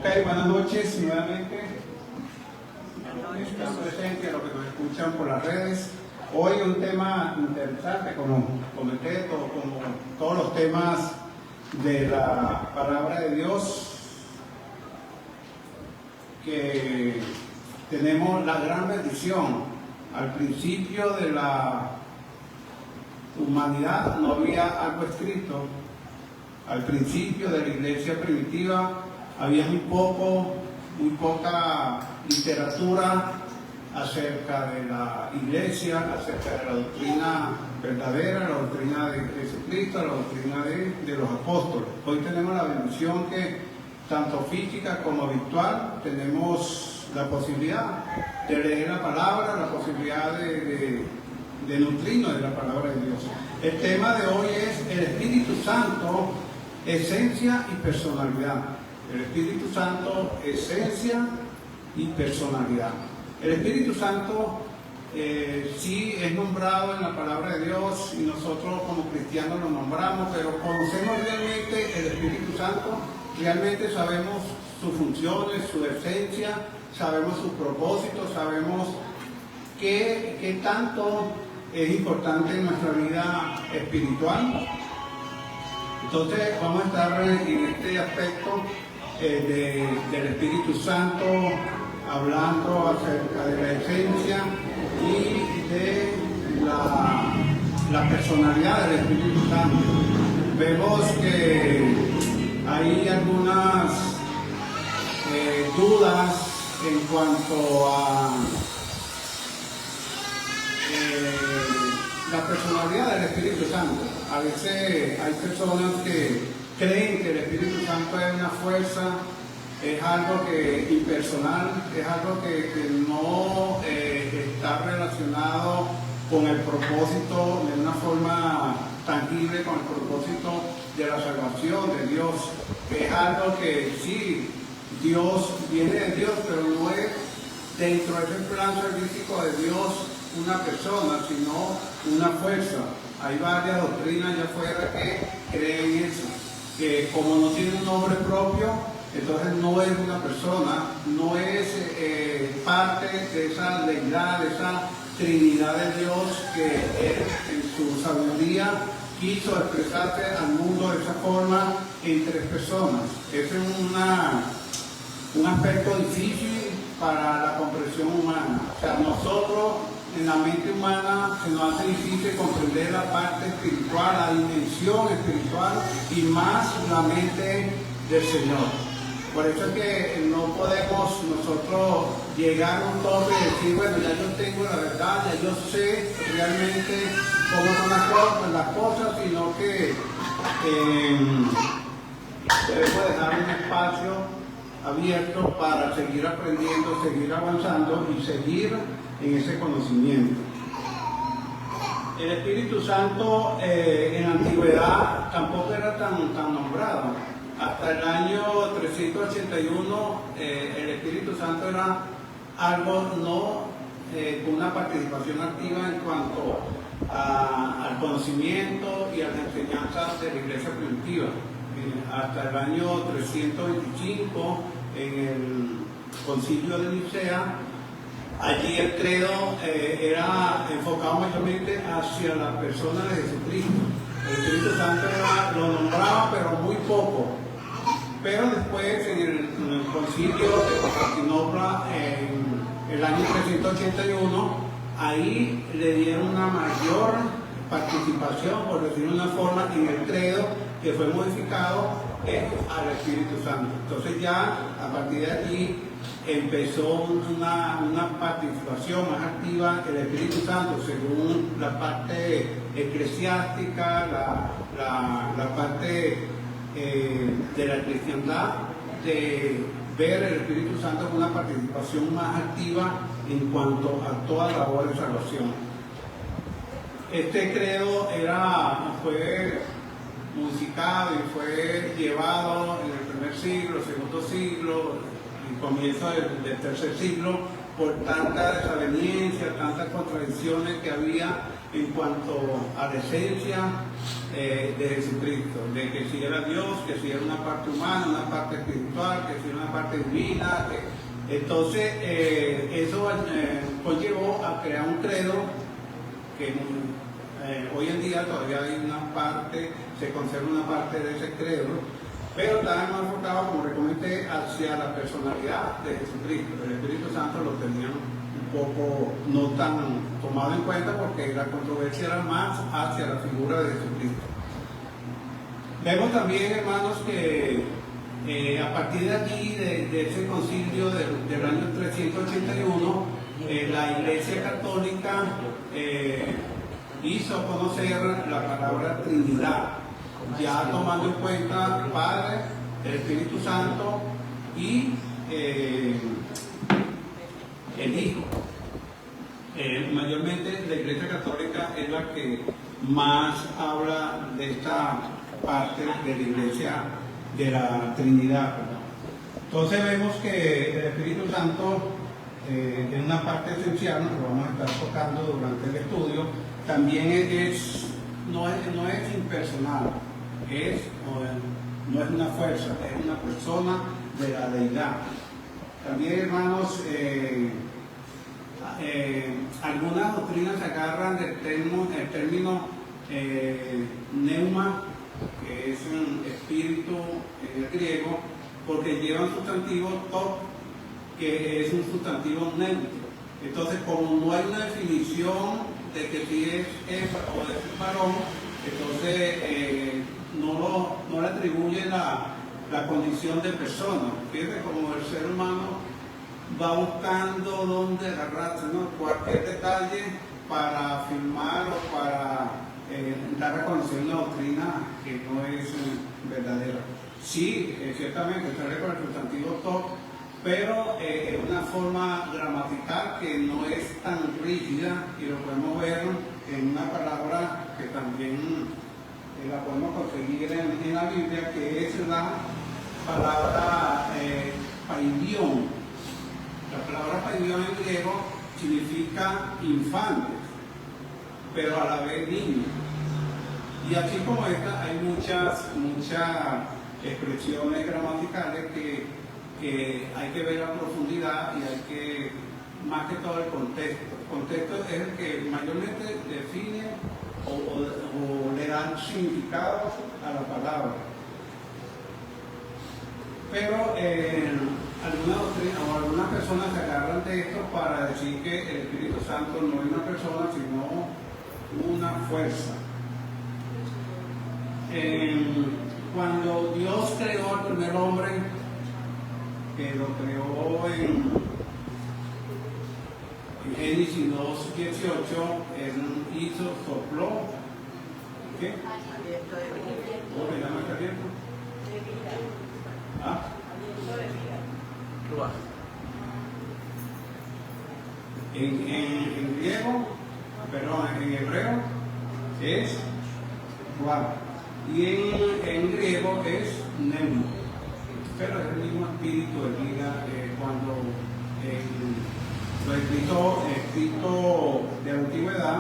Ok, buenas noches nuevamente a los que están presentes, a los que nos escuchan por las redes. Hoy un tema interesante, como comenté, como todos los temas de la palabra de Dios, que tenemos la gran bendición. Al principio de la humanidad no había algo escrito. Al principio de la iglesia primitiva había muy poca literatura acerca de la iglesia, acerca de la doctrina verdadera, la doctrina de Jesucristo, la doctrina de los apóstoles. Hoy tenemos la bendición que tanto física como virtual tenemos la posibilidad de leer la palabra, la posibilidad de nutrirnos de la palabra de Dios. El tema de hoy es el Espíritu Santo, esencia y personalidad. El Espíritu Santo, esencia y personalidad. El Espíritu Santo sí es nombrado en la palabra de Dios y nosotros como cristianos lo nombramos, pero conocemos realmente el Espíritu Santo, realmente sabemos sus funciones, su esencia, sabemos sus propósitos, sabemos qué tanto es importante en nuestra vida espiritual. Entonces vamos a estar en este aspecto del Espíritu Santo, hablando acerca de la esencia y de la personalidad del Espíritu Santo. Vemos que hay algunas dudas en cuanto a la personalidad del Espíritu Santo. A veces hay personas que creen que el Espíritu Santo es una fuerza, es algo que impersonal, es algo que no está relacionado con el propósito de una forma tangible, con el propósito de la salvación de Dios, que es algo que sí, Dios viene de Dios, pero no es dentro de ese plan salvífico de Dios una persona, sino una fuerza. Hay varias doctrinas allá afuera que creen eso, que como no tiene un nombre propio, entonces no es una persona, no es parte de esa deidad, de esa Trinidad de Dios que Él en su sabiduría quiso expresarse al mundo de esa forma en tres personas. Ese es un aspecto difícil para la comprensión humana. O sea, nosotros en la mente humana se nos hace difícil comprender la parte espiritual, la dimensión espiritual y más la mente del Señor. Por eso es que no podemos nosotros llegar a un tope y decir, bueno, ya yo tengo la verdad, ya yo sé realmente cómo son las cosas, sino que debemos dejar un espacio abierto para seguir aprendiendo, seguir avanzando y seguir en ese conocimiento. El Espíritu Santo en la antigüedad tampoco era tan nombrado. Hasta el año 381 el Espíritu Santo era algo con una participación activa en cuanto al conocimiento y a las enseñanzas de la iglesia primitiva. Hasta el año 325 en el concilio de Nicea, allí el credo era enfocado mayormente hacia la persona de Jesucristo. El Espíritu Santo lo nombraba, pero muy poco. Pero después, en el concilio de Constantinopla, en el año 381, ahí le dieron una mayor participación, por decirlo de una forma, en el credo que fue modificado al Espíritu Santo. Entonces ya, a partir de allí, empezó una participación más activa del Espíritu Santo según la parte eclesiástica, la parte de la cristiandad, de ver el Espíritu Santo con una participación más activa en cuanto a toda labor de salvación. Este credo fue modificado y fue llevado en el primer siglo, segundo siglo, y comienzo del tercer siglo, por tanta desaveniencia, tantas contradicciones que había en cuanto a la esencia de Jesucristo, de que si era Dios, que si era una parte humana, una parte espiritual, que si era una parte divina. Entonces, eso conllevó a crear un credo que hoy en día todavía hay una parte, se conserva una parte de ese credo, pero está más enfocado, como recomendé, hacia la personalidad de Jesucristo. El Espíritu Santo lo tenían un poco no tan tomado en cuenta porque la controversia era más hacia la figura de Jesucristo. Vemos también, hermanos, que a partir de aquí, de ese concilio del año 381, la Iglesia Católica hizo conocer la palabra Trinidad, ya tomando en cuenta Padre, el Espíritu Santo y el Hijo. Mayormente la Iglesia Católica es la que más habla de esta parte de la Iglesia de la Trinidad. Entonces vemos que el Espíritu Santo es una parte esencial, nos lo vamos a estar tocando durante el estudio. También no es impersonal, no es una fuerza, es una persona de la deidad. También, hermanos, algunas doctrinas se agarran del término neuma, que es un espíritu en el griego, porque lleva un sustantivo top, que es un sustantivo neutro. Entonces, como no hay una definición de que si es hembra o es varón, entonces no le atribuye la condición de persona. Fíjate como el ser humano va buscando dónde agarrarse, ¿no? Cualquier detalle para afirmar o para dar a conocer una doctrina que no es verdadera. Sí, ciertamente sale con el sustantivo top, pero es una forma gramatical que no es tan rígida y lo podemos ver en una palabra que también la podemos conseguir en la Biblia, que es la palabra paidión. La palabra paidión en griego significa infantes, pero a la vez niños. Y así como esta, hay muchas expresiones gramaticales que hay que ver a profundidad y hay que, más que todo, el contexto. El contexto es el que mayormente define o le da significado a la palabra. Pero algunas personas se agarran de esto para decir que el Espíritu Santo no es una persona, sino una fuerza. Cuando Dios creó al primer hombre, que lo creó en Génesis 2:18, él sopló, ¿qué? ¿Cómo se llama este aliento? ¿Ah? En griego, perdón, en hebreo es ruach, y en griego es neuma. Pero es el mismo espíritu de vida cuando los escritos de antigüedad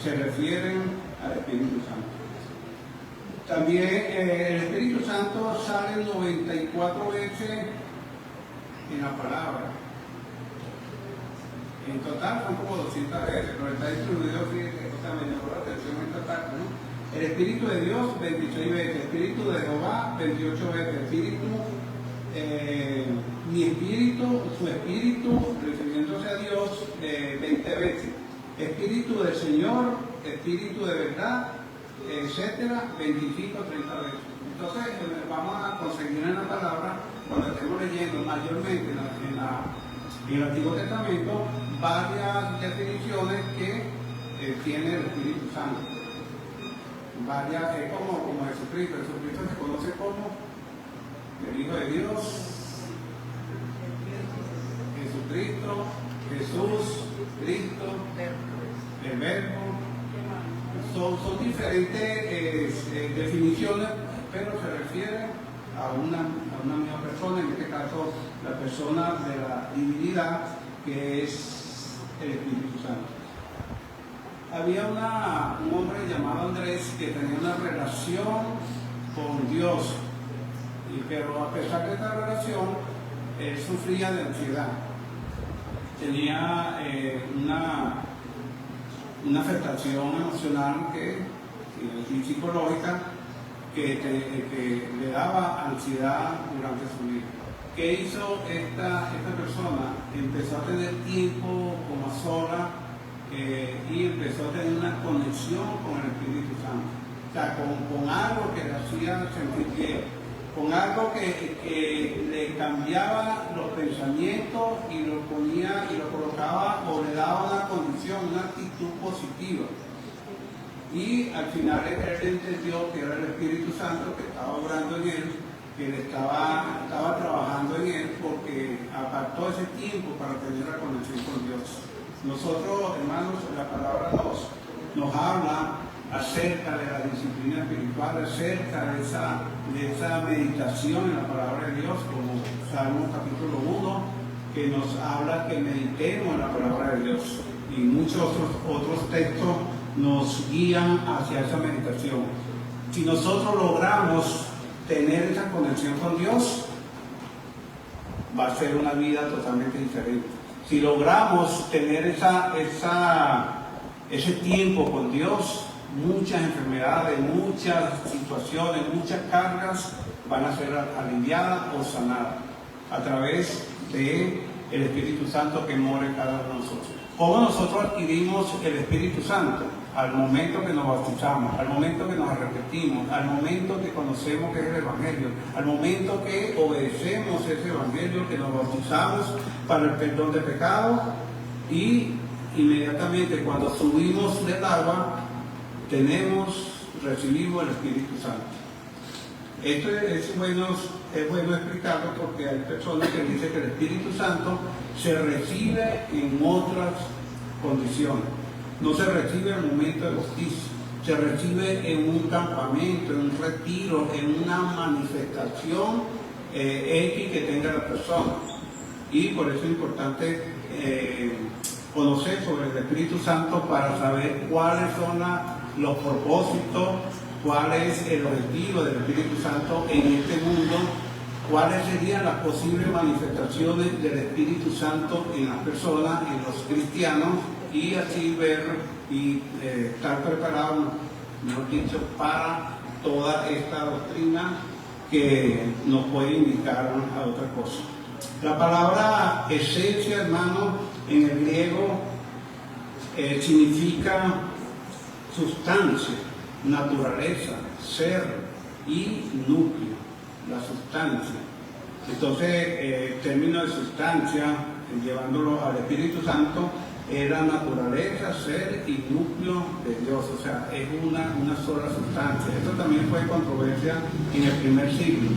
se refieren al Espíritu Santo. También el Espíritu Santo sale 94 veces en la palabra. En total son como 200 veces, pero está distribuido, me llamó la atención esta parte, ¿no? El Espíritu de Dios 26 veces, el Espíritu de Jehová 28 veces, mi espíritu, su espíritu, refiriéndose a Dios 20 veces, Espíritu del Señor, Espíritu de verdad, etcétera, 25 o 30 veces. Entonces vamos a conseguir en la palabra, cuando estemos leyendo mayormente en el Antiguo Testamento, varias definiciones que tiene el Espíritu Santo. Varias, es como Jesucristo. Jesucristo se conoce como el Hijo de Dios, Jesucristo, Jesús, Cristo, el Verbo. Son diferentes definiciones, pero se refieren a una misma persona, en este caso la persona de la divinidad, que es el Espíritu Santo. Había un hombre llamado Andrés que tenía una relación con Dios, pero a pesar de esta relación, él sufría de ansiedad. Tenía una afectación emocional y psicológica que le daba ansiedad durante su vida. ¿Qué hizo esta persona? Empezó a tener tiempo como a sola y empezó a tener una conexión con el Espíritu Santo. O sea, con algo que le hacía sentir bien, con algo que le cambiaba los pensamientos y lo ponía y lo colocaba o le daba una condición, una actitud positiva. Y al final él entendió que era el Espíritu Santo que estaba obrando en él, que él estaba trabajando en él, porque apartó ese tiempo para tener la conexión con Dios. Nosotros, hermanos, la palabra nos habla acerca de la disciplina espiritual, acerca de esa meditación en la palabra de Dios, como Salmo capítulo 1, que nos habla que meditemos en la palabra de Dios. Y muchos otros textos nos guían hacia esa meditación. Si nosotros logramos tener esa conexión con Dios, va a ser una vida totalmente diferente. Si logramos tener ese tiempo con Dios, muchas enfermedades, muchas situaciones, muchas cargas van a ser aliviadas o sanadas a través del Espíritu Santo que mora en cada uno de nosotros. ¿Cómo nosotros adquirimos el Espíritu Santo? Al momento que nos bautizamos, al momento que nos arrepentimos, al momento que conocemos que es el Evangelio, al momento que obedecemos ese Evangelio, que nos bautizamos para el perdón de pecados, y inmediatamente cuando subimos del agua, recibimos el Espíritu Santo. Esto es bueno explicarlo, porque hay personas que dicen que el Espíritu Santo se recibe en otras condiciones. No se recibe en el momento de bautizo, se recibe en un campamento, en un retiro, en una manifestación X que tenga la persona. Y por eso es importante conocer sobre el Espíritu Santo para saber cuáles son los propósitos, cuál es el objetivo del Espíritu Santo en este mundo, cuáles serían las posibles manifestaciones del Espíritu Santo en las personas, en los cristianos, y así ver y estar preparado, mejor dicho, para toda esta doctrina que nos puede indicar a otra cosa. La palabra esencia, hermano, en el griego significa sustancia, naturaleza, ser y núcleo, la sustancia. Entonces, el término de sustancia, llevándolo al Espíritu Santo, era naturaleza, ser y núcleo de Dios, o sea, es una sola sustancia. Esto también fue controversia en el primer siglo.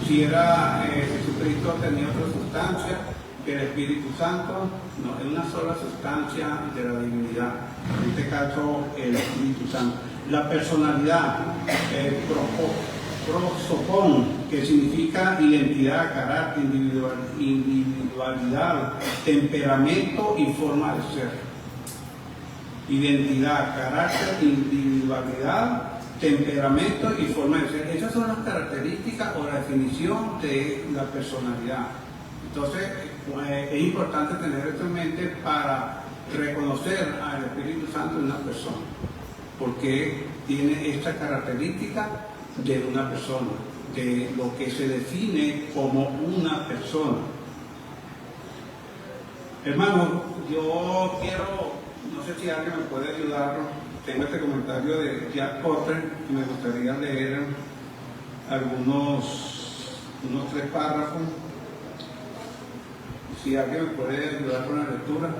Si era Jesucristo tenía otra sustancia que el Espíritu Santo, no, es una sola sustancia de la divinidad, en este caso el Espíritu Santo. La personalidad, prosopon, que significa identidad, carácter, individualidad, temperamento y forma de ser. Identidad, carácter, individualidad, temperamento y forma de ser. Esas son las características o la definición de la personalidad. Entonces, es importante tener esto en mente para reconocer al Espíritu Santo en una persona, porque tiene esta característica de una persona, de lo que se define como una persona. Hermano, yo quiero, no sé si alguien me puede ayudar, tengo este comentario de Jack Potter y me gustaría leer unos 3 párrafos. Si alguien me puede ayudar con la lectura.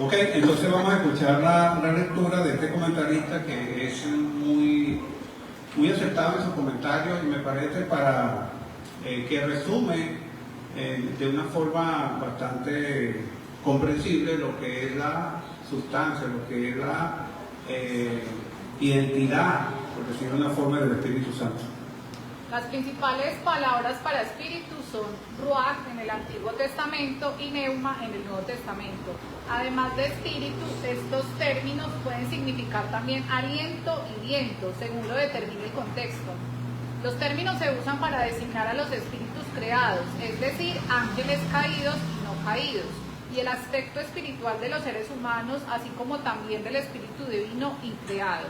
Ok, entonces vamos a escuchar la lectura de este comentarista que es muy acertado en sus comentarios y me parece para que resume de una forma bastante comprensible lo que es la sustancia, lo que es la identidad, por decirlo de una forma, del Espíritu Santo. Las principales palabras para espíritu son ruach en el Antiguo Testamento y neuma en el Nuevo Testamento. Además de espíritu, estos términos pueden significar también aliento y viento, según lo determine el contexto. Los términos se usan para designar a los espíritus creados, es decir, ángeles caídos y no caídos, y el aspecto espiritual de los seres humanos, así como también del espíritu divino y creado.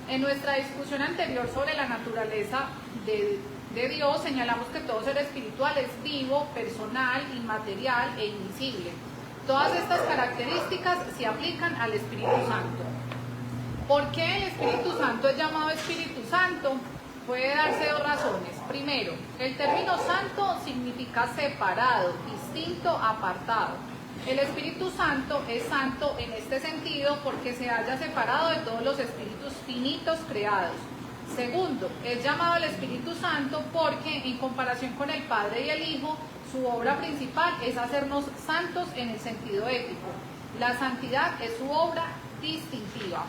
En nuestra discusión anterior sobre la naturaleza de Dios, señalamos que todo ser espiritual es vivo, personal, inmaterial e invisible. Todas estas características se aplican al Espíritu Santo. ¿Por qué el Espíritu Santo es llamado Espíritu Santo? Puede darse dos razones. Primero, el término santo significa separado, distinto, apartado. El Espíritu Santo es santo en este sentido porque se halla separado de todos los espíritus finitos creados. Segundo, es llamado el Espíritu Santo porque, en comparación con el Padre y el Hijo, su obra principal es hacernos santos en el sentido ético. La santidad es su obra distintiva.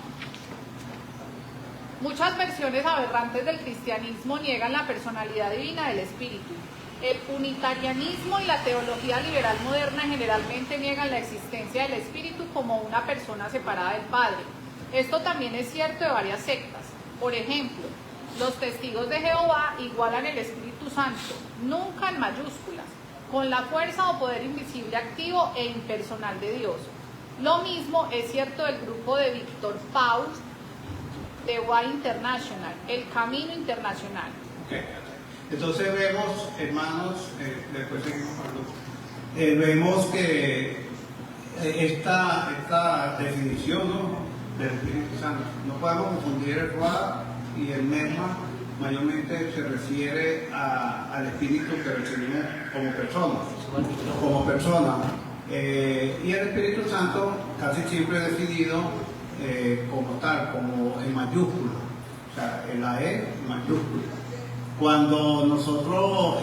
Muchas versiones aberrantes del cristianismo niegan la personalidad divina del Espíritu. El unitarianismo y la teología liberal moderna generalmente niegan la existencia del Espíritu como una persona separada del Padre. Esto también es cierto de varias sectas. Por ejemplo, los testigos de Jehová igualan el Espíritu Santo, nunca en mayúsculas, con la fuerza o poder invisible activo e impersonal de Dios. Lo mismo es cierto del grupo de Víctor Paul, de Way International, el Camino Internacional. Okay. Entonces vemos, hermanos, después seguimos hablando, vemos que esta definición, ¿no?, del Espíritu Santo, no podemos confundir el Ruach y el Mesma, mayormente se refiere al Espíritu que recibimos como persona. Y el Espíritu Santo casi siempre es definido como tal, como en mayúscula, o sea, en la E mayúscula. Cuando nosotros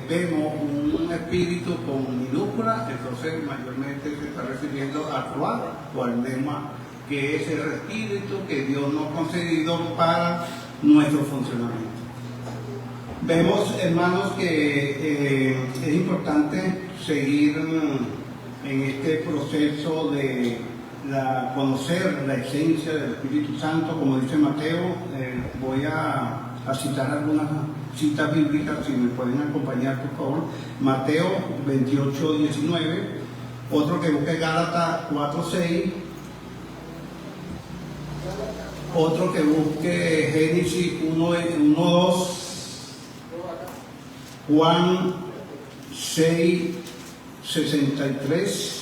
vemos un espíritu con minúscula, entonces mayormente se está refiriendo al Ruach o al Mesma, que es el espíritu que Dios nos ha concedido para nuestro funcionamiento. Vemos, hermanos, que es importante seguir en este proceso de conocer la esencia del Espíritu Santo, como dice Mateo. Voy a citar algunas citas bíblicas, si me pueden acompañar, por favor. Mateo 28, 19, otro que busque Gálatas 4, 6, otro que busque Génesis 1, 2, Juan 6, 63,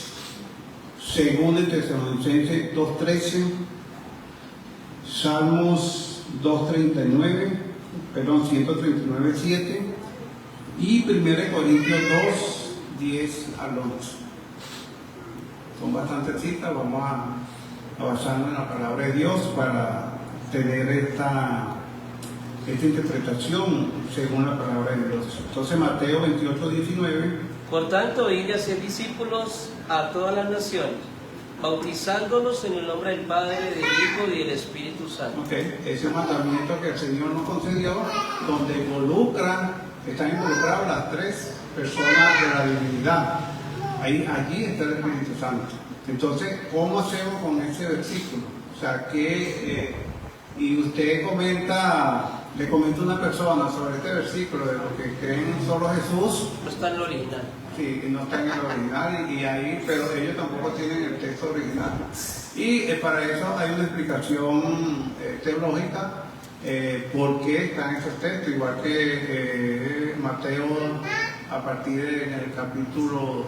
Según de Tesalonicenses 2:13, Salmos 139:7 y 1 Corintios 2:10 al 11. Son bastantes citas, vamos a basarnos en la palabra de Dios para tener esta interpretación según la palabra de Dios. Entonces Mateo 28:19. Por tanto, id y hacer discípulos a todas las naciones, bautizándolos en el nombre del Padre, del Hijo y del Espíritu Santo. Okay. Ese mandamiento que el Señor nos concedió, donde están involucradas las tres personas de la divinidad. Allí está el Espíritu Santo. Entonces, ¿cómo hacemos con ese versículo? O sea, y usted le comenta a una persona sobre este versículo de lo que creen solo Jesús. No está en el original. Sí, no está en el original, pero ellos tampoco tienen el texto original. Y para eso hay una explicación teológica por qué están esos textos, igual que Mateo a partir del capítulo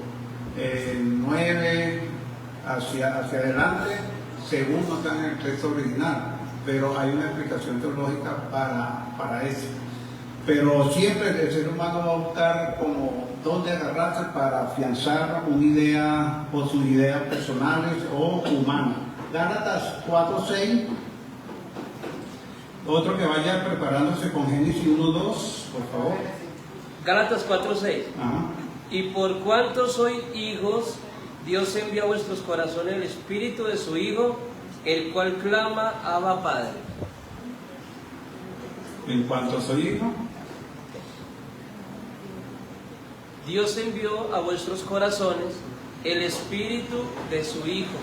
9 hacia adelante, según no están en el texto original, pero hay una explicación teológica para eso. Pero siempre el ser humano va a buscar como dónde agarrarse para afianzar una idea o sus ideas personales o humanas. Gálatas 4:6. Otro que vaya preparándose con Génesis 1:2, por favor. Gálatas 4:6. Ajá. Y por cuanto sois hijos, Dios envía a vuestros corazones el espíritu de su Hijo, el cual clama, Abba Padre. En cuanto soy hijo, Dios envió a vuestros corazones el espíritu de su Hijo,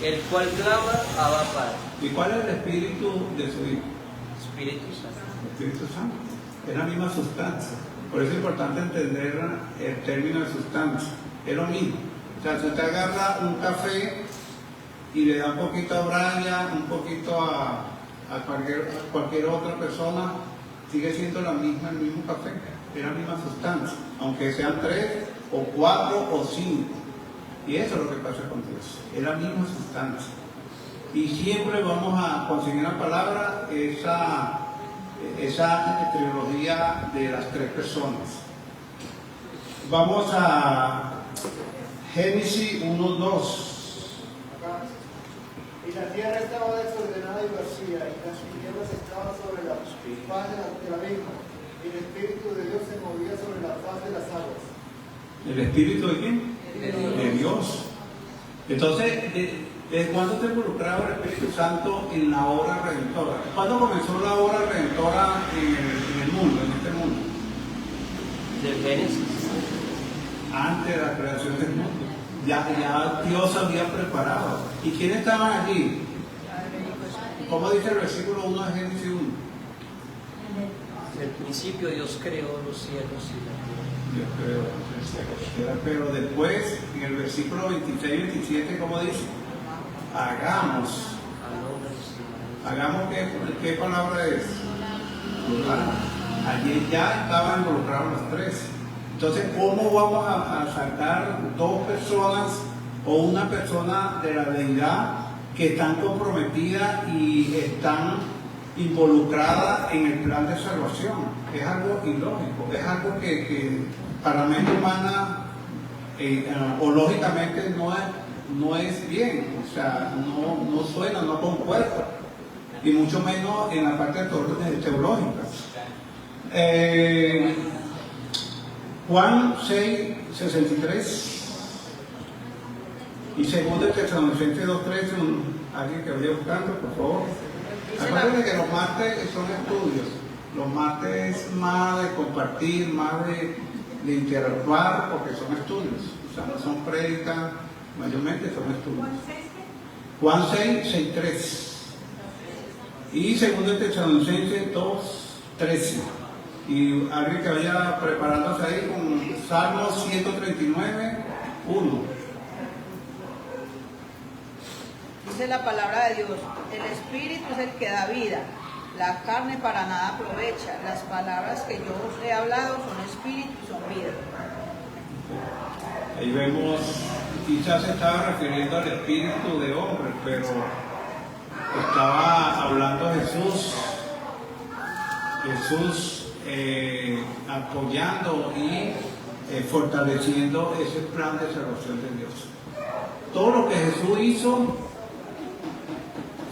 el cual clama, Abba Padre. ¿y cuál es el espíritu de su hijo? Espíritu Santo. El Espíritu Santo. Es la misma sustancia. Por eso es importante entender el término de sustancia. Es lo mismo. O sea, si usted agarra un café y le da un poquito a Brian, un poquito a cualquier otra persona, sigue siendo el mismo café. Es la misma sustancia. Aunque sean 3 o 4 o 5. Y eso es lo que pasa con Dios. Es la misma sustancia. Y siempre vamos a conseguir la palabra, esa trilogía de las 3 personas. Vamos a Génesis 1:2. Y la tierra estaba desordenada y vacía, y las tinieblas estaban sobre la faz de la misma, y el Espíritu de Dios se movía sobre la faz de las aguas. ¿El Espíritu de quién? De Dios. Entonces, ¿desde cuándo está involucrado el Espíritu Santo en la obra redentora? ¿Cuándo comenzó la obra redentora en el mundo, en este mundo? Del Génesis. Antes de la creación del mundo. Ya Dios había preparado. ¿Y quiénes estaban allí? ¿Cómo dice el versículo 1 de Génesis 1? En el principio Dios creó los cielos y la tierra. Yo creo. Pero después, en el versículo 26 y 27, ¿cómo dice? Hagamos. ¿Hagamos qué palabra es? Plural. Allí ya estaban involucrados los 3. Entonces, ¿cómo vamos a sacar 2 personas o una persona de la deidad que están comprometidas y están involucradas en el plan de salvación? Es algo ilógico, es algo que para la mente humana o lógicamente no es bien, o sea, no suena, no concuerda, y mucho menos en la parte teológica. Juan 6:63 y 2 Tesalonicenses 2:13, alguien que vaya buscando, por favor. Acuérdense que los martes son estudios, los martes es más de compartir, más de interactuar, porque son estudios, o sea, no son prédicas, mayormente son estudios. Juan 6:3 y 2 Tesalonicenses 2:13. Y alguien que vaya preparándose ahí con Salmo 139:1. Dice la palabra de Dios: el Espíritu es el que da vida, la carne para nada aprovecha. Las palabras que yo os he hablado son espíritu y son vida. Ahí vemos, quizás se estaba refiriendo al espíritu de hombre, pero estaba hablando Jesús apoyando y fortaleciendo ese plan de salvación de Dios. Todo lo que Jesús hizo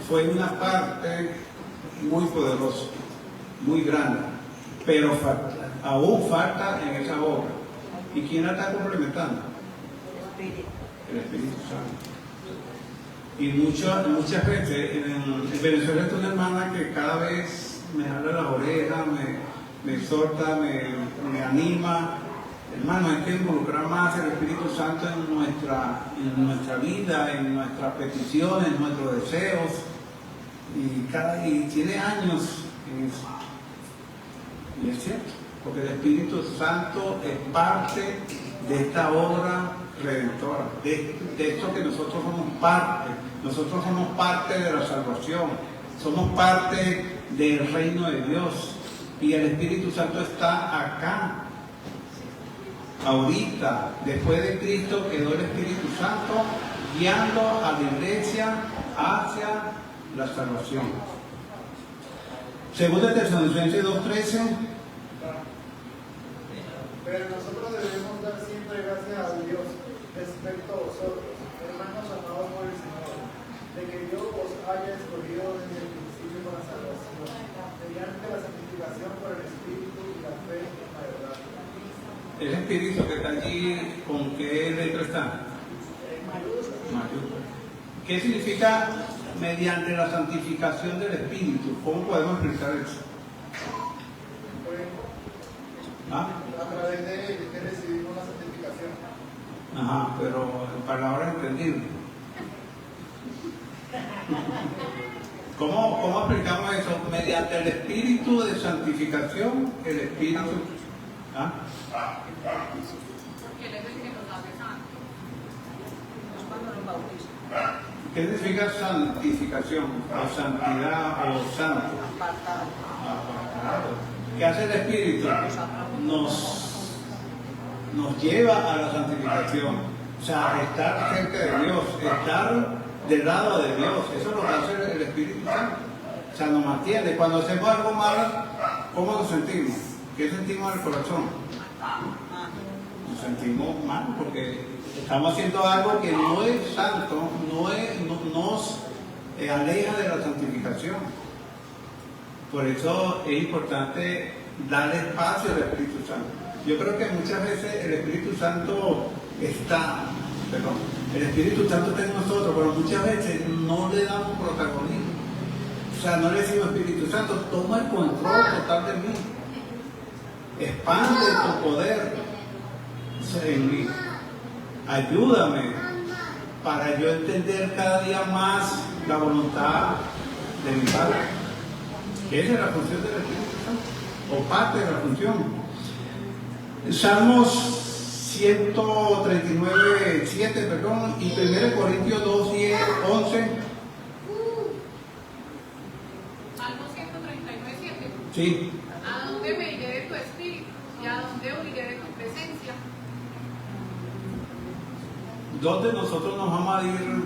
fue una parte muy poderosa, muy grande, pero aún falta en esa obra. ¿Y quién la está complementando? El Espíritu Santo. Y muchas veces en Venezuela está una hermana que cada vez me jala las orejas, me exhorta, me anima. Hermano, hay que involucrar más el Espíritu Santo en nuestra vida, en nuestras peticiones, en nuestros deseos. Y tiene años en eso. Y es cierto, porque el Espíritu Santo es parte de esta obra redentora, de esto que nosotros somos parte. Nosotros somos parte de la salvación, somos parte del reino de Dios. Y el Espíritu Santo está acá. Ahorita, después de Cristo, quedó el Espíritu Santo guiando a la iglesia hacia la salvación. 2 Tesalonicenses 2:13. Pero nosotros debemos dar siempre gracias a Dios respecto a vosotros, hermanos amados por el Señor, de que Dios os haya escogido desde el principio para salvación, mediante la santificación por el Espíritu y la fe en la verdad. El Espíritu que está allí, ¿con qué letra está? Mayúscula. ¿Qué significa mediante la santificación del Espíritu? ¿Cómo podemos explicar eso? ¿Ah? A través de él que recibimos la santificación. Ajá, pero en palabras entendibles. ¿Cómo explicamos eso? Mediante el Espíritu de santificación, el Espíritu. ¿Ah? Porque Él es el que nos hace santos. Es cuando nos bautiza. ¿Qué significa santificación? O santidad o santo. Apartado. ¿Qué hace el Espíritu? Nos lleva a la santificación. O sea, estar cerca de Dios, estar del lado de Dios. Eso es lo que hace el Espíritu Santo. O sea, nos mantiene. Cuando hacemos algo malo, ¿cómo nos sentimos? ¿Qué sentimos en el corazón? Nos sentimos mal porque estamos haciendo algo que no es santo, nos aleja de la santificación. Por eso es importante darle espacio al Espíritu Santo. Yo creo que muchas veces el Espíritu Santo el Espíritu Santo está en nosotros, pero muchas veces no le damos protagonismo. O sea, no le decimos Espíritu Santo, toma el control total de mí. Expande tu poder en mí. Ayúdame para yo entender cada día más la voluntad de mi Padre. Esa es la función del Espíritu Santo, o parte de la función. Salmos 139, 7, perdón, y 1 Corintios 2, 10, 11. Salmo 139, 7. Sí. ¿A dónde me iré de tu espíritu? ¿Y a dónde huiré de tu presencia? ¿Dónde nosotros nos vamos a ir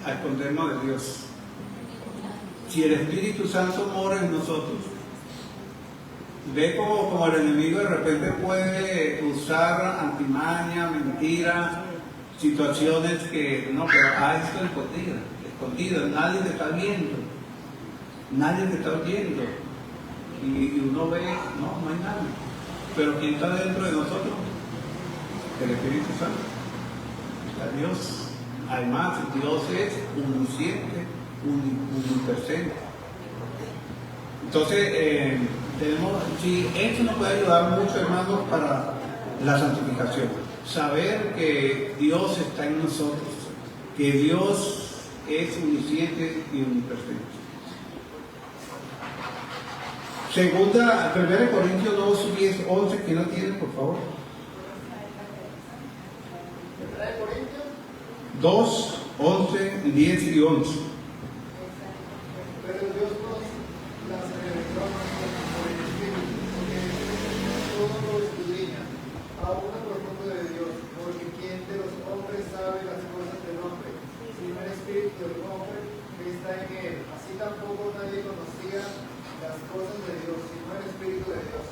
a escondernos de Dios? Si el Espíritu Santo mora en nosotros, ve como el enemigo de repente puede usar antimaña, mentira, situaciones que no, pero esto escondida, nadie te está viendo, y uno ve, no hay nadie, pero ¿quién está dentro de nosotros? El Espíritu Santo, está Dios. Además, Dios es omnisciente, unipresente. Entonces, esto nos puede ayudar mucho, hermanos, para la santificación. Saber que Dios está en nosotros, que Dios es omnisciente y omnipresente. Segunda, 1 Corintios 2, 10, 11, ¿quién lo tiene, por favor? 2, 11, 10 y 11. Pero Dios nos las reveló por el Espíritu, porque el Espíritu todo lo escudriña, aún lo profundo de Dios, porque ¿quién de los hombres sabe las cosas del hombre, sino el Espíritu del hombre que está en él? Así tampoco nadie conocía las cosas de Dios, sino el Espíritu de Dios.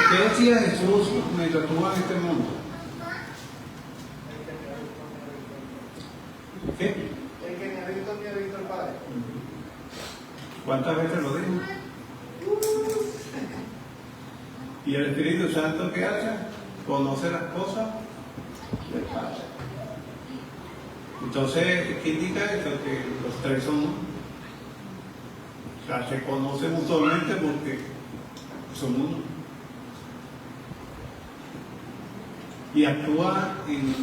¿Qué decía Jesús mientras estuvo en este mundo? ¿Qué? El que me ha visto al Padre. ¿Cuántas veces lo dijo? ¿Y el Espíritu Santo qué hace? Conoce las cosas del Padre. Entonces, ¿qué indica eso? Que los tres son uno. O sea, se conocen mutuamente porque son uno. Y actúa en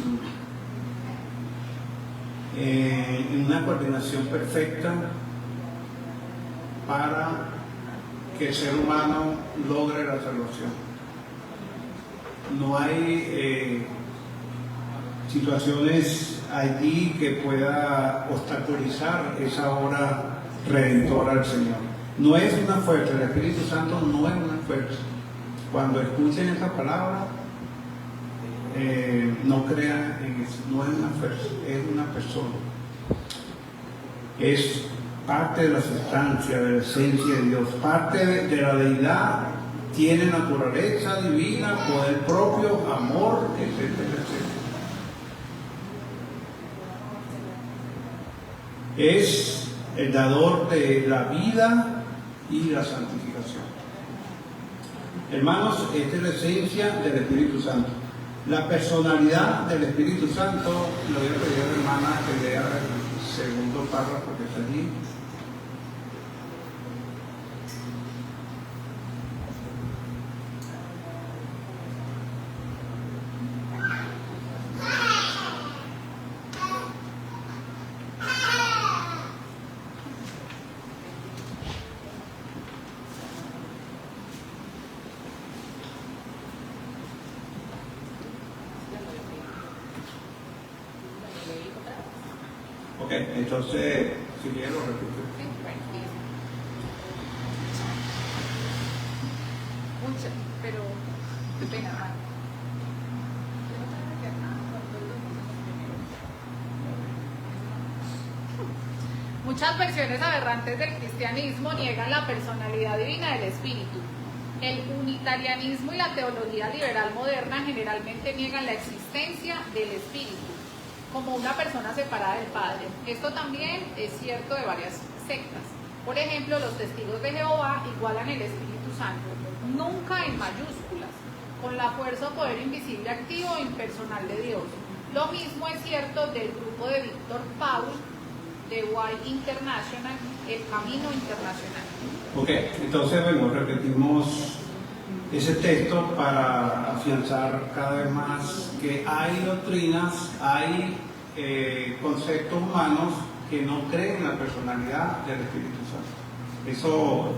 una coordinación perfecta para que el ser humano logre la salvación. No hay situaciones allí que pueda obstaculizar esa obra redentora del Señor. No es una fuerza, el Espíritu Santo no es una fuerza. Cuando escuchen esa palabra, no crean en eso, no es una fuerza, es una persona. Es parte de la sustancia, de la esencia de Dios, parte de la deidad, tiene naturaleza divina, poder propio, amor, etcétera, etcétera. Es el dador de la vida y la santificación. Hermanos, esta es la esencia del Espíritu Santo. La personalidad del Espíritu Santo, le voy a pedir a la hermana que lea el segundo párrafo que está allí. Ok, entonces, si quiero, repito. Mucho, pero qué pena, hermano. Muchas versiones aberrantes del cristianismo niegan la personalidad divina del Espíritu. El unitarianismo y la teología liberal moderna generalmente niegan la existencia del Espíritu como una persona separada del Padre. Esto también es cierto de varias sectas. Por ejemplo, los testigos de Jehová igualan el Espíritu Santo, nunca en mayúsculas, con la fuerza o poder invisible, activo e impersonal de Dios. Lo mismo es cierto del grupo de Víctor Paul, de White International, el Camino Internacional. Ok, entonces, bueno, repetimos ese texto para afianzar cada vez más que hay doctrinas, hay conceptos humanos que no creen en la personalidad del Espíritu Santo. Eso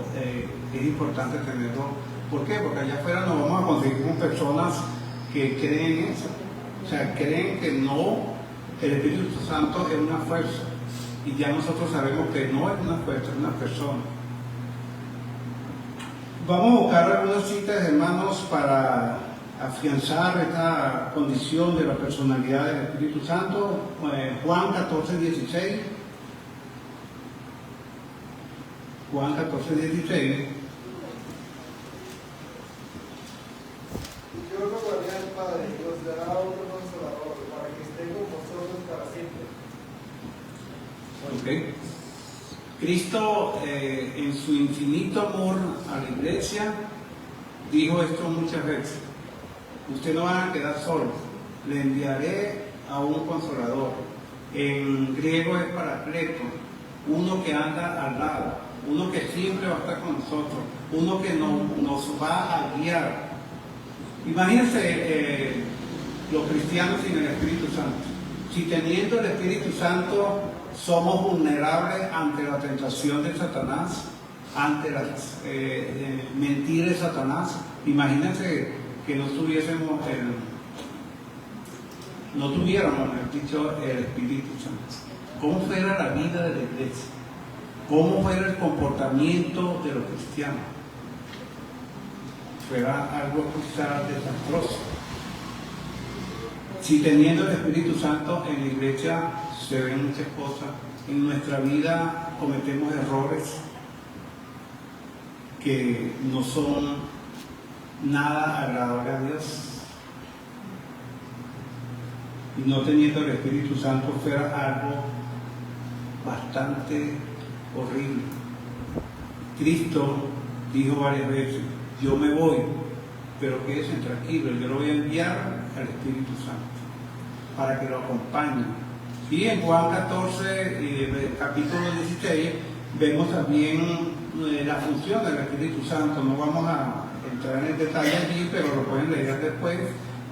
es importante tenerlo. ¿Por qué? Porque allá afuera nos vamos a conseguir con personas que creen en eso. O sea, creen que no, el Espíritu Santo es una fuerza. Y ya nosotros sabemos que no es una fuerza, es una persona. Vamos a buscar algunas citas, hermanos, para afianzar esta condición de la personalidad del Espíritu Santo. Juan 14:16. Juan 14:16. Yo rogaré al Padre y os dará otro consolador para que esté con vosotros para siempre. Okay. Cristo, en su infinito amor a la iglesia, dijo esto muchas veces: ustedes no van a quedar solos, le enviaré a un consolador. En griego es paracleto, uno que anda al lado, uno que siempre va a estar con nosotros, uno que nos va a guiar. Imagínense los cristianos sin el Espíritu Santo. Si teniendo el Espíritu Santo somos vulnerables ante la tentación de Satanás, ante las mentiras de Satanás, imagínense que no tuviéramos el Espíritu Santo. ¿Cómo fuera la vida de la iglesia? ¿Cómo fuera el comportamiento de los cristianos? Fuera algo quizás desastroso. Si teniendo el Espíritu Santo en la iglesia se ven muchas cosas, en nuestra vida cometemos errores que no son nada agradables a Dios. Y no teniendo el Espíritu Santo fuera algo bastante horrible. Cristo dijo varias veces: yo me voy, pero quédense tranquilos, yo lo voy a enviar al Espíritu Santo para que lo acompañe. Y en Juan 14, capítulo 16, vemos también la función del Espíritu Santo. No vamos a entrar en el detalle allí, pero lo pueden leer después,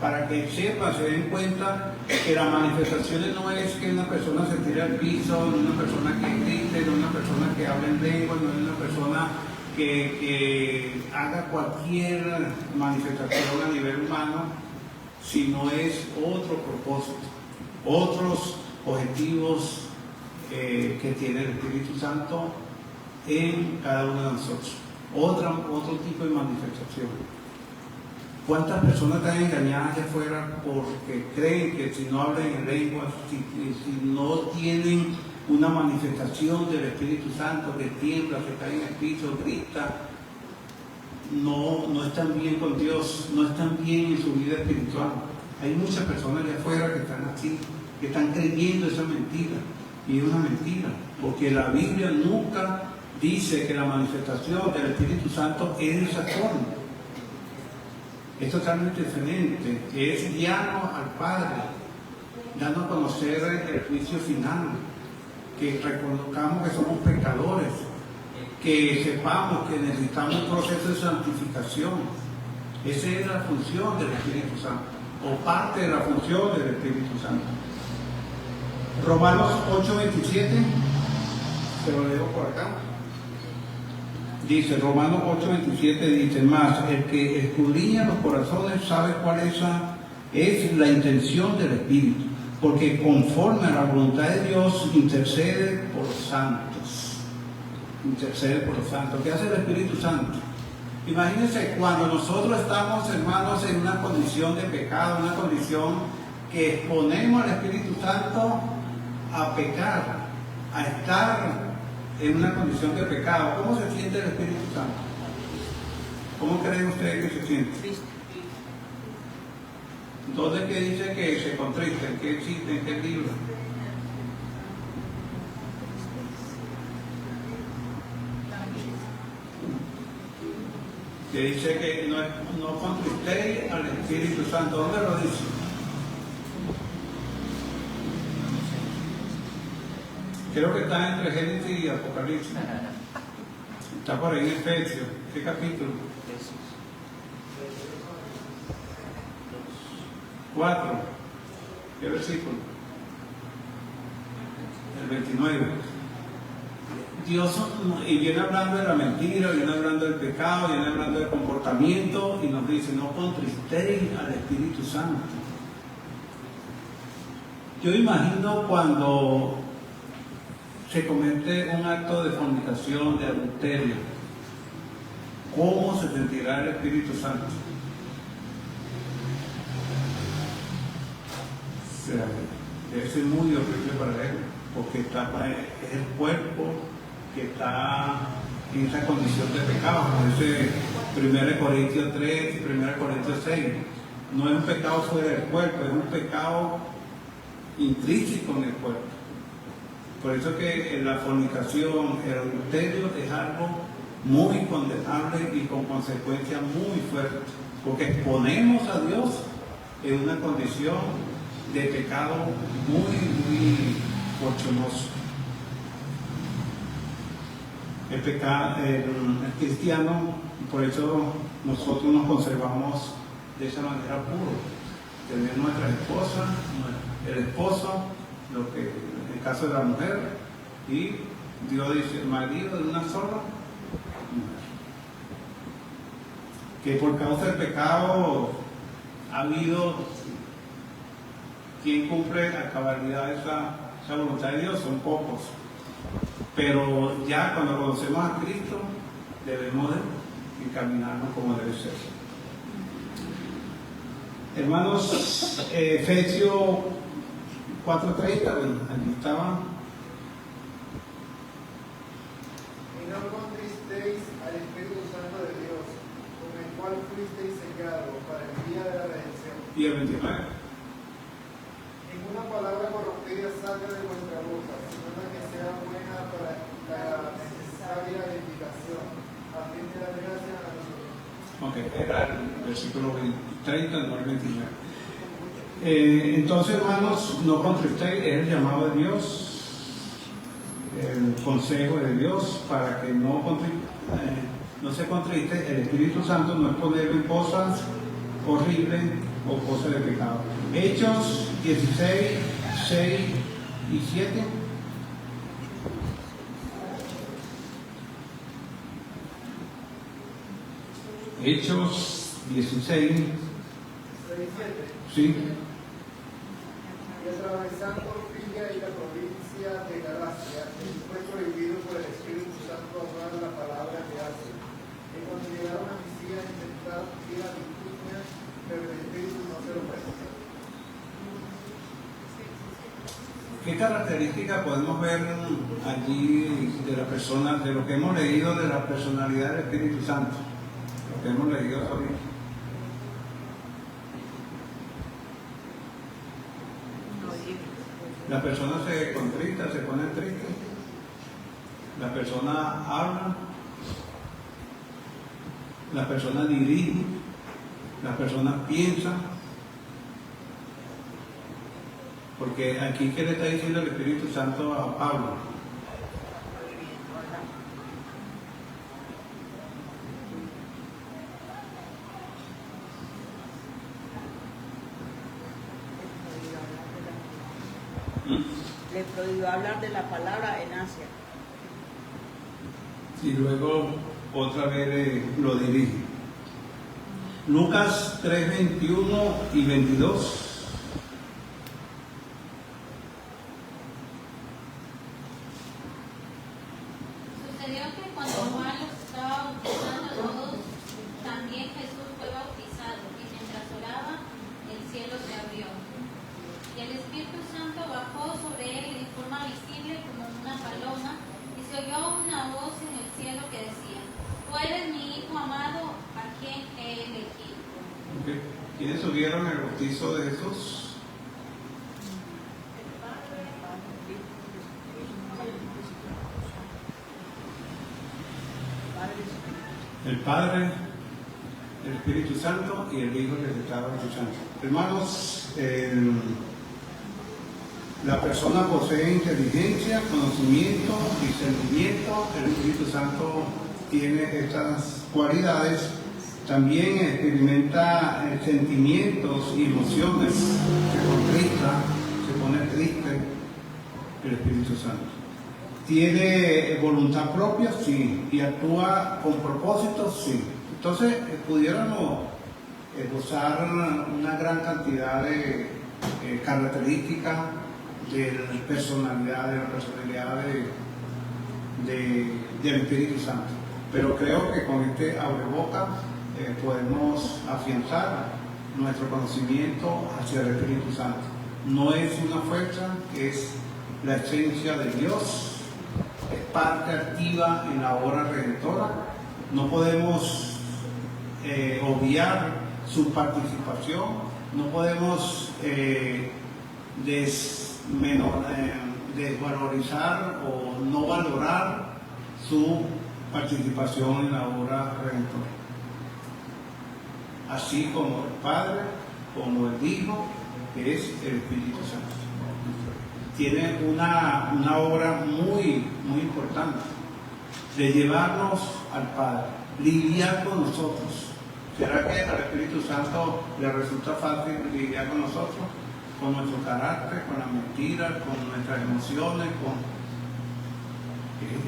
para que sepan, se den cuenta que las manifestaciones no es que una persona se tire al piso, no es una persona que grite, no es una persona que hable en lengua, no es una persona que haga cualquier manifestación a nivel humano, sino es otro propósito, otros objetivos que tiene el Espíritu Santo en cada uno de nosotros, otro tipo de manifestación. ¿Cuántas personas están engañadas allá afuera porque creen que si no hablan en lengua, si no tienen una manifestación del Espíritu Santo que tiembla, se cae en el piso, grita, no están bien con Dios, no están bien en su vida espiritual. Hay muchas personas de afuera que están así, que están creyendo esa mentira, y es una mentira, porque la Biblia nunca dice que la manifestación del Espíritu Santo es de esa forma. Es totalmente diferente, es guiarnos al Padre, dando a conocer el juicio final, que reconozcamos que somos pecadores, que sepamos que necesitamos un proceso de santificación. Esa es la función del Espíritu Santo, o parte de la función del Espíritu Santo. Romanos 8:27, se lo leo por acá. Dice, Romanos 8:27 dice, más el que escudriña los corazones sabe cuál es la intención del Espíritu, porque conforme a la voluntad de Dios intercede por los santos. Intercede por los santos. ¿Qué hace el Espíritu Santo? Imagínense cuando nosotros estamos, hermanos, en una condición de pecado, una condición que exponemos al Espíritu Santo a pecar, a estar en una condición de pecado. ¿Cómo se siente el Espíritu Santo? ¿Cómo creen ustedes que se siente? Triste. Entonces, ¿qué dice que se contriste? ¿En qué existe? ¿En qué libro? Que dice que no contristéis al Espíritu Santo. ¿Dónde lo dice? Creo que está entre Génesis y Apocalipsis. Está por ahí en Efesios. ¿Qué capítulo? 4. ¿Qué versículo? El 29. Dios, y viene hablando de la mentira, viene hablando del pecado, viene hablando del comportamiento, y nos dice, no contristéis al Espíritu Santo. Yo imagino cuando se comete un acto de fornicación, de adulterio, ¿cómo se sentirá el Espíritu Santo? O sea, debe ser muy horrible para él, porque es el cuerpo que está en esa condición de pecado, como dice 1 Corintios 3 y 1 Corintios 6. No es un pecado fuera del cuerpo, es un pecado intrínseco en el cuerpo. Por eso que la fornicación, el adulterio es algo muy condenable y con consecuencias muy fuertes, porque exponemos a Dios en una condición de pecado muy bochornoso. El cristiano, por eso nosotros nos conservamos de esa manera puro, tener nuestra esposa, el esposo, lo que en el caso de la mujer, y Dios dice, el marido de una sola mujer. Que por causa del pecado ha habido quien cumple a cabalidad esa voluntad de Dios, son pocos. Pero ya cuando conocemos a Cristo, debemos de encaminarnos como debe ser. Hermanos, Efesios 4:30, aquí estaba. Y no contristéis al Espíritu Santo de Dios, con el cual fuisteis sellados para el día de la redención. Y el 29. Ninguna palabra corrompida salga de vuestra boca, sino la que sea buena para la necesaria edificación, a fin de dar gracia a nosotros. Ok, era el versículo 30, no el 29. Entonces, hermanos, no contristéis, es el llamado de Dios, el consejo de Dios, para que no se contriste. El Espíritu Santo no es ponerlo en cosas horribles o cosas de pecado. Hechos 16, 6 y 7. Hechos 16, 6:7. sí. Y atravesando Frigia y la provincia de Galacia, fue prohibido por el Espíritu Santo hablar la palabra de Asia. Y cuando llegaron a Misia, intentaron ir a Bitunia, pero el Espíritu no se lo permitió. Ok, ¿Qué características podemos ver allí de la persona, de lo que hemos leído de la personalidad del Espíritu Santo? Lo que hemos leído ahorita. La persona se contrita, se pone triste. La persona habla. La persona dirige. La persona piensa. Porque aquí, ¿qué le está diciendo el Espíritu Santo a Pablo? Le prohibió hablar de la palabra en Asia. Y luego otra vez lo dirige. Lucas 3, 21 y 22. Sucedió que cuando Juan los estaba bautizando a todos, también Jesús fue bautizado, y mientras oraba, el cielo se abrió. Y el Espíritu Santo bajó sobre él de forma visible como una paloma, y se oyó una voz en el cielo que decía: Tú eres mi Hijo amado, a quien he elegido. Okay. ¿Quiénes subieron el bautizo de Jesús? El Padre, el Espíritu Santo y el Hijo que se estaba bautizando. Hermanos, la persona posee inteligencia, conocimiento, discernimiento. El Espíritu Santo tiene estas cualidades. También experimenta sentimientos y emociones. Se contrista, se pone triste. El Espíritu Santo. ¿Tiene voluntad propia? Sí. ¿Y actúa con propósito? Sí. Entonces, pudiéramos gozar una gran cantidad de características de la personalidad del Espíritu Santo. Pero creo que con este abreboca podemos afianzar nuestro conocimiento hacia el Espíritu Santo. No es una fuerza, es la esencia de Dios. Es parte activa en la obra redentora. No podemos obviar su participación, no podemos desvalorizar o no valorar su participación en la obra redentora. Así como el Padre, como el Hijo, es el Espíritu Santo. Tiene una obra muy importante de llevarnos al Padre, lidiar con nosotros. ¿Será que al Espíritu Santo le resulta fácil lidiar con nosotros? Con nuestro carácter, con las mentiras, con nuestras emociones,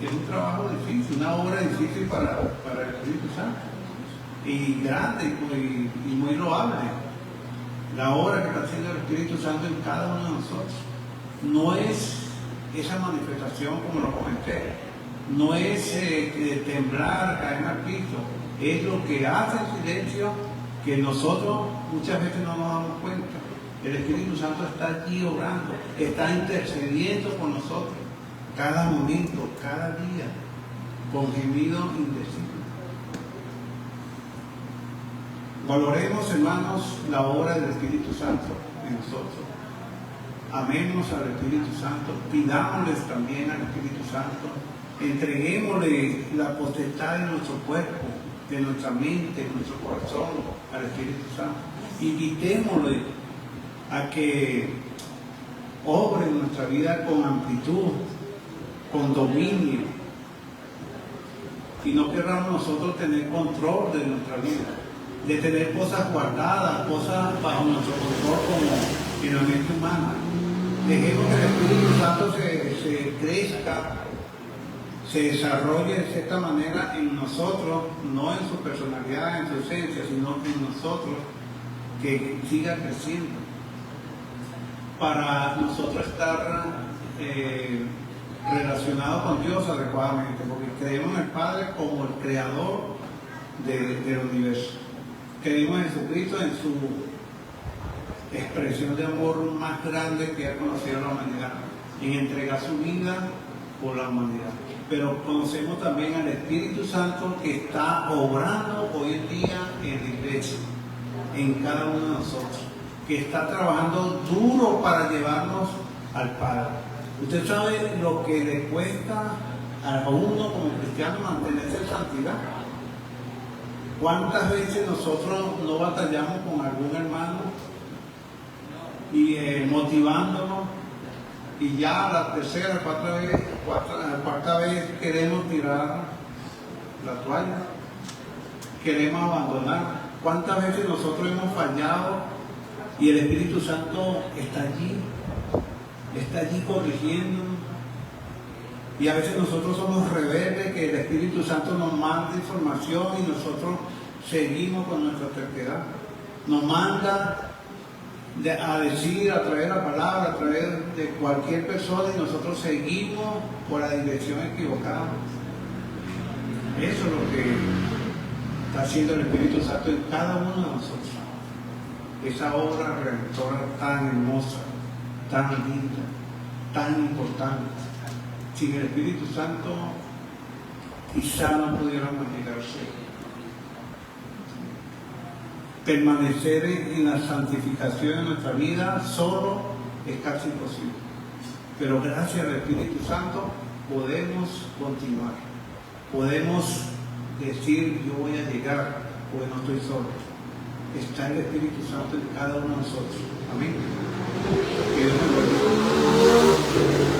es un trabajo difícil, una obra difícil para el Espíritu Santo. Y grande y muy loable. La obra que está haciendo el Espíritu Santo en cada uno de nosotros. No es esa manifestación como lo comenté, no es temblar, caer al piso, es lo que hace el silencio que nosotros muchas veces no nos damos cuenta. El Espíritu Santo está allí obrando, está intercediendo con nosotros cada momento, cada día, con gemido indecible. Valoremos, hermanos, la obra del Espíritu Santo en nosotros. Amemos al Espíritu Santo, pidámosles también al Espíritu Santo, entreguémosle la potestad de nuestro cuerpo, de nuestra mente, de nuestro corazón al Espíritu Santo. Invitémosle a que obre en nuestra vida con amplitud, con dominio, y no querramos nosotros tener control de nuestra vida, de tener cosas guardadas, cosas bajo nuestro control como en la mente humana. Dejemos que el Espíritu Santo se crezca, se desarrolle de cierta manera en nosotros, no en su personalidad, en su esencia, sino en nosotros, que siga creciendo, para nosotros estar relacionados con Dios adecuadamente, porque creemos en el Padre como el creador del universo. Creemos en Jesucristo en su expresión de amor más grande que ha conocido la humanidad. en entregar su vida por la humanidad. Pero conocemos también al Espíritu Santo que está obrando hoy en día en la iglesia, en cada uno de nosotros, que está trabajando duro para llevarnos al Padre. Usted sabe lo que le cuesta a uno como cristiano mantenerse en santidad. ¿Cuántas veces nosotros no batallamos con algún hermano y motivándonos, y ya a la tercera, cuarta vez queremos tirar la toalla, queremos abandonar? ¿Cuántas veces nosotros hemos fallado y el Espíritu Santo está allí corrigiéndonos? Y a veces nosotros somos rebeldes, que el Espíritu Santo nos manda información y nosotros seguimos con nuestra terquedad. Nos manda a decir, a través de la palabra, a través de cualquier persona, y nosotros seguimos por la dirección equivocada. Eso es lo que está haciendo el Espíritu Santo en cada uno de nosotros. Esa obra redentora tan hermosa, tan linda, tan importante. Sin el Espíritu Santo quizá no pudiéramos llegarse. Permanecer en la santificación de nuestra vida solo es casi imposible. Pero gracias al Espíritu Santo podemos continuar. Podemos decir, yo voy a llegar, porque no estoy solo. Está el Espíritu Santo en cada uno de nosotros. Amén. Que Dios nos bendiga.